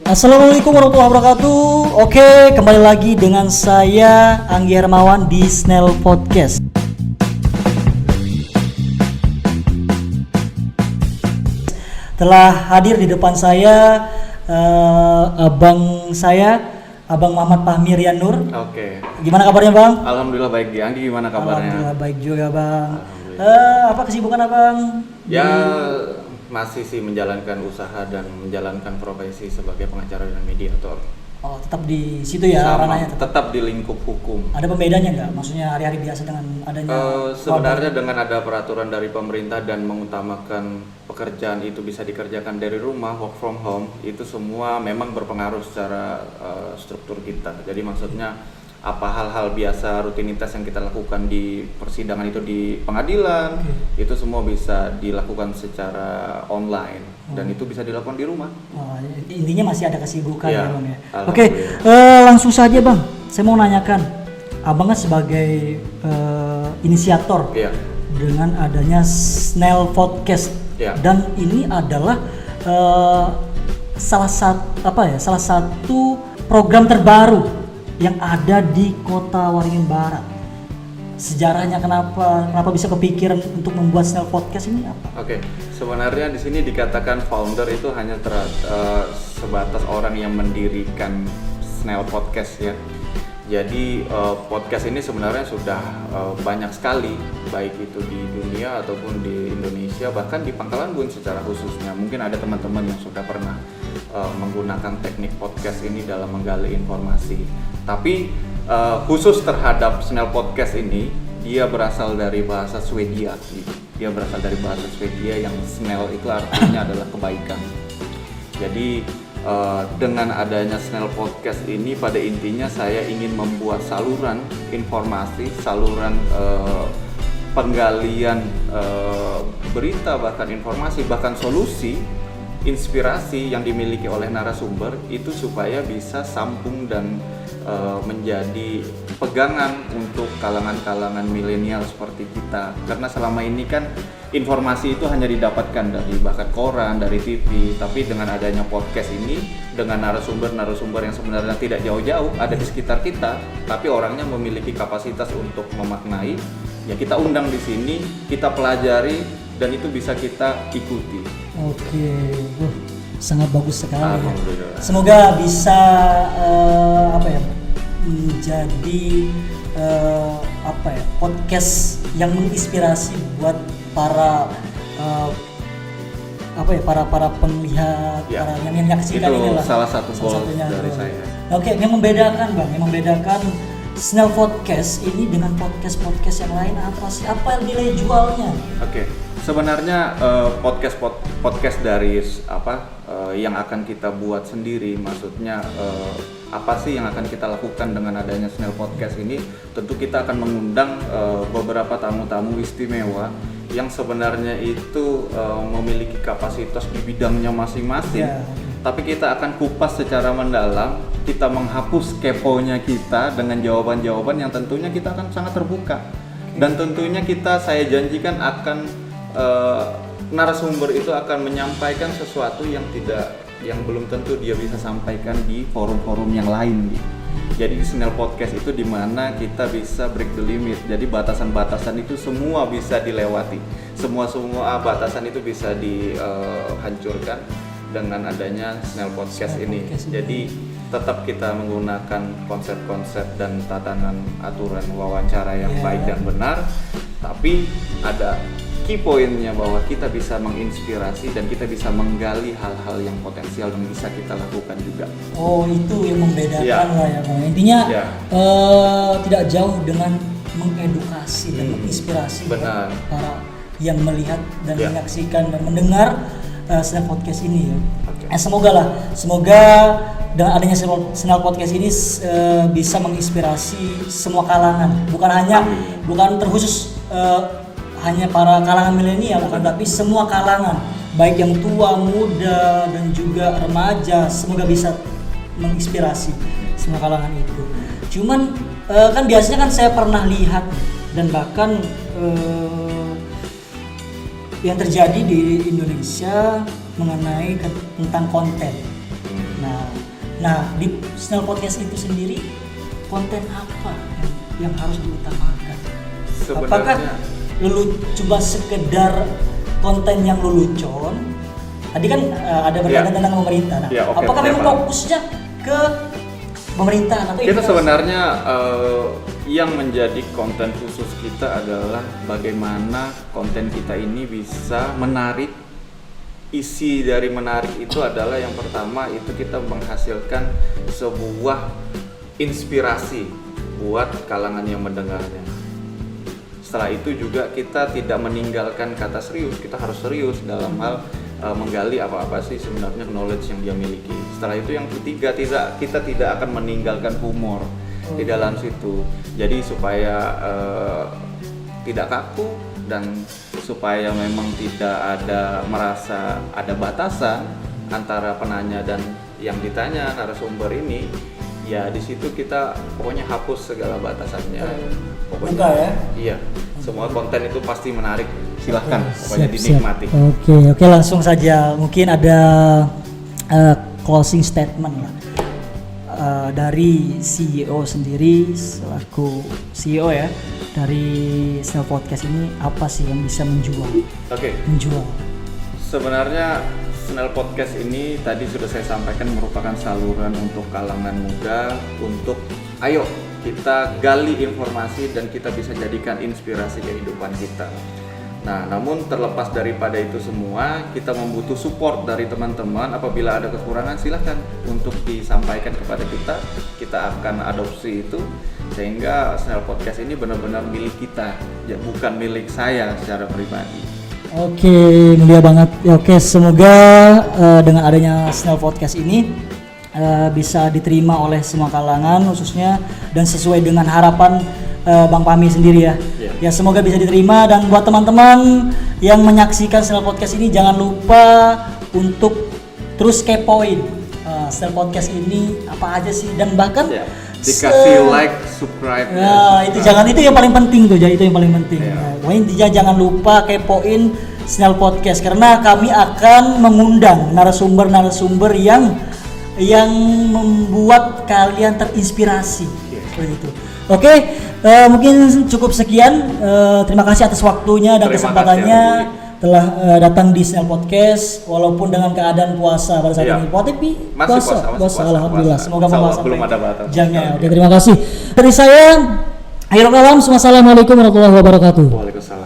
Assalamualaikum warahmatullahi wabarakatuh. Oke, kembali lagi dengan saya Anggi Hermawan di Snell Podcast. Telah hadir di depan saya Abang Muhammad Fahmi Rian Nur. Oke. Gimana kabarnya, Bang? Alhamdulillah baik. Anggi gimana kabarnya? Alhamdulillah baik juga, Bang. Apa kesibukan Abang? Ya masih sih menjalankan usaha dan menjalankan profesi sebagai pengacara dan mediator. Oh, tetap di situ ya ranahnya. Tetap di lingkup hukum. Ada pembedanya nggak? Maksudnya hari-hari biasa dengan adanya sebenarnya dengan ada peraturan dari pemerintah dan mengutamakan pekerjaan itu bisa dikerjakan dari rumah, work from home, itu semua memang berpengaruh secara struktur kita. Jadi maksudnya apa hal-hal biasa rutinitas yang kita lakukan di persidangan itu di pengadilan, itu semua bisa dilakukan secara online dan itu bisa dilakukan di rumah. Intinya masih ada kesibukan ya, Bang ya. Oke, langsung saja Bang, saya mau nanyakan, Abang kan sebagai inisiator dengan adanya Snell Podcast dan ini adalah salah satu program terbaru yang ada di Kota Waringin Barat. Sejarahnya kenapa bisa kepikiran untuk membuat Snell Podcast ini apa? Oke, sebenarnya di sini dikatakan founder itu hanya sebatas orang yang mendirikan Snell Podcast ya. Jadi podcast ini sebenarnya sudah banyak sekali, baik itu di dunia ataupun di Indonesia, bahkan di Pangkalan Bun secara khususnya. Mungkin ada teman-teman yang sudah pernah menggunakan teknik podcast ini dalam menggali informasi. Tapi khusus terhadap Snell Podcast ini, dia berasal dari bahasa Swedia. Dia berasal dari bahasa Swedia yang Snell itu artinya adalah kebaikan. Jadi dengan adanya Snell Podcast ini pada intinya saya ingin membuat saluran informasi, saluran penggalian berita, bahkan informasi, bahkan solusi, inspirasi yang dimiliki oleh narasumber itu supaya bisa sambung dan menjadi pegangan untuk kalangan-kalangan milenial seperti kita. Karena selama ini kan informasi itu hanya didapatkan dari bahkan koran, dari TV, tapi dengan adanya podcast ini, dengan narasumber yang sebenarnya tidak jauh-jauh ada di sekitar kita, tapi orangnya memiliki kapasitas untuk memaknai, ya kita undang di sini, kita pelajari dan itu bisa kita ikuti. Oke, sangat bagus sekali ya. Semoga bisa menjadi podcast yang menginspirasi buat para para pemilihat, para yang menyaksikan ini lah. Salah satu goal dari saya. Oke, yang membedakan Snell Podcast ini dengan podcast yang lain apa sih? Apa nilai jualnya? Oke. Sebenarnya podcast dari yang akan kita buat sendiri, maksudnya apa sih yang akan kita lakukan dengan adanya Snell Podcast ini? Tentu kita akan mengundang beberapa tamu-tamu istimewa yang sebenarnya itu memiliki kapasitas di bidangnya masing-masing. Tapi kita akan kupas secara mendalam, kita menghapus keponya kita dengan jawaban-jawaban yang tentunya kita akan sangat terbuka. Dan tentunya saya janjikan akan narasumber itu akan menyampaikan sesuatu yang belum tentu dia bisa sampaikan di forum-forum yang lain gitu. Jadi di Snell Podcast itu dimana kita bisa break the limit. Jadi batasan-batasan itu semua bisa dilewati. Semua batasan itu bisa dihancurkan dengan adanya Snell Podcast ini. Jadi tetap kita menggunakan konsep-konsep dan tatanan aturan wawancara yang baik dan benar, tapi ada key pointnya bahwa kita bisa menginspirasi dan kita bisa menggali hal-hal yang potensial dan bisa kita lakukan juga. Oh, itu yang membedakan lah ya Bang. Intinya tidak jauh dengan mengedukasi dan menginspirasi para yang melihat dan menyaksikan dan mendengar Snell Podcast ini ya. Semoga dengan adanya Snell Podcast ini bisa menginspirasi semua kalangan, bukan terkhusus hanya para kalangan milenial, tapi semua kalangan, baik yang tua, muda, dan juga remaja, semoga bisa menginspirasi semua kalangan itu. Cuman kan biasanya kan saya pernah lihat dan bahkan yang terjadi di Indonesia mengenai tentang konten. Nah, Nah, di Snell Podcast itu sendiri konten apa yang harus diutamakan? Apakah lu coba sekedar konten yang lelucon? Tadi kan ada berkaitan tentang pemerintah. Nah, apakah memang fokusnya ke pemerintahan atau kita sebenarnya yang menjadi konten khusus kita adalah bagaimana konten kita ini bisa menarik. Isi dari menarik itu adalah yang pertama itu kita menghasilkan sebuah inspirasi buat kalangan yang mendengarnya. Setelah itu juga kita tidak meninggalkan kata serius, kita harus serius dalam hal menggali apa-apa sih sebenarnya knowledge yang dia miliki. Setelah itu yang ketiga, kita tidak akan meninggalkan humor di dalam situ. Jadi supaya tidak kaku dan supaya memang tidak ada merasa ada batasan antara penanya dan yang ditanya narasumber ini, ya di situ kita pokoknya hapus segala batasannya. Pokoknya ya. Iya, semua konten itu pasti menarik. Silahkan, pokoknya dinikmati. Oke, langsung saja. Mungkin ada closing statement lah dari CEO sendiri selaku CEO ya. Dari Snell Podcast ini apa sih yang bisa menjual? Menjual. Sebenarnya Snell Podcast ini tadi sudah saya sampaikan merupakan saluran untuk kalangan muda untuk ayo kita gali informasi dan kita bisa jadikan inspirasi kehidupan kita. Nah, namun terlepas daripada itu semua, kita membutuh support dari teman-teman. Apabila ada kekurangan, silahkan untuk disampaikan kepada kita. Kita akan adopsi itu sehingga Snell Podcast ini benar-benar milik kita, ya, bukan milik saya secara pribadi. Oke, mulia banget. Oke, semoga dengan adanya Snell Podcast ini bisa diterima oleh semua kalangan khususnya dan sesuai dengan harapan Bang Pami sendiri ya. Ya semoga bisa diterima, dan buat teman-teman yang menyaksikan Snell Podcast ini jangan lupa untuk terus kepoin Snell Podcast ini apa aja sih, dan bahkan dikasih like, subscribe. Nah, itu jangan, itu yang paling penting tuh, itu yang paling penting. Pokoknya jangan lupa kepoin Snell Podcast karena kami akan mengundang narasumber-narasumber yang membuat kalian terinspirasi. Begitu. Oke, mungkin cukup sekian. Terima kasih atas waktunya dan kesempatannya telah datang di Snell Podcast walaupun dengan keadaan puasa pada saat ini. Tapi puasa, alhamdulillah. Semoga belum ada batas. Oke, terima kasih. Dari saya, Akhirul Kalam, wassalamualaikum warahmatullahi wabarakatuh. Waalaikumsalam.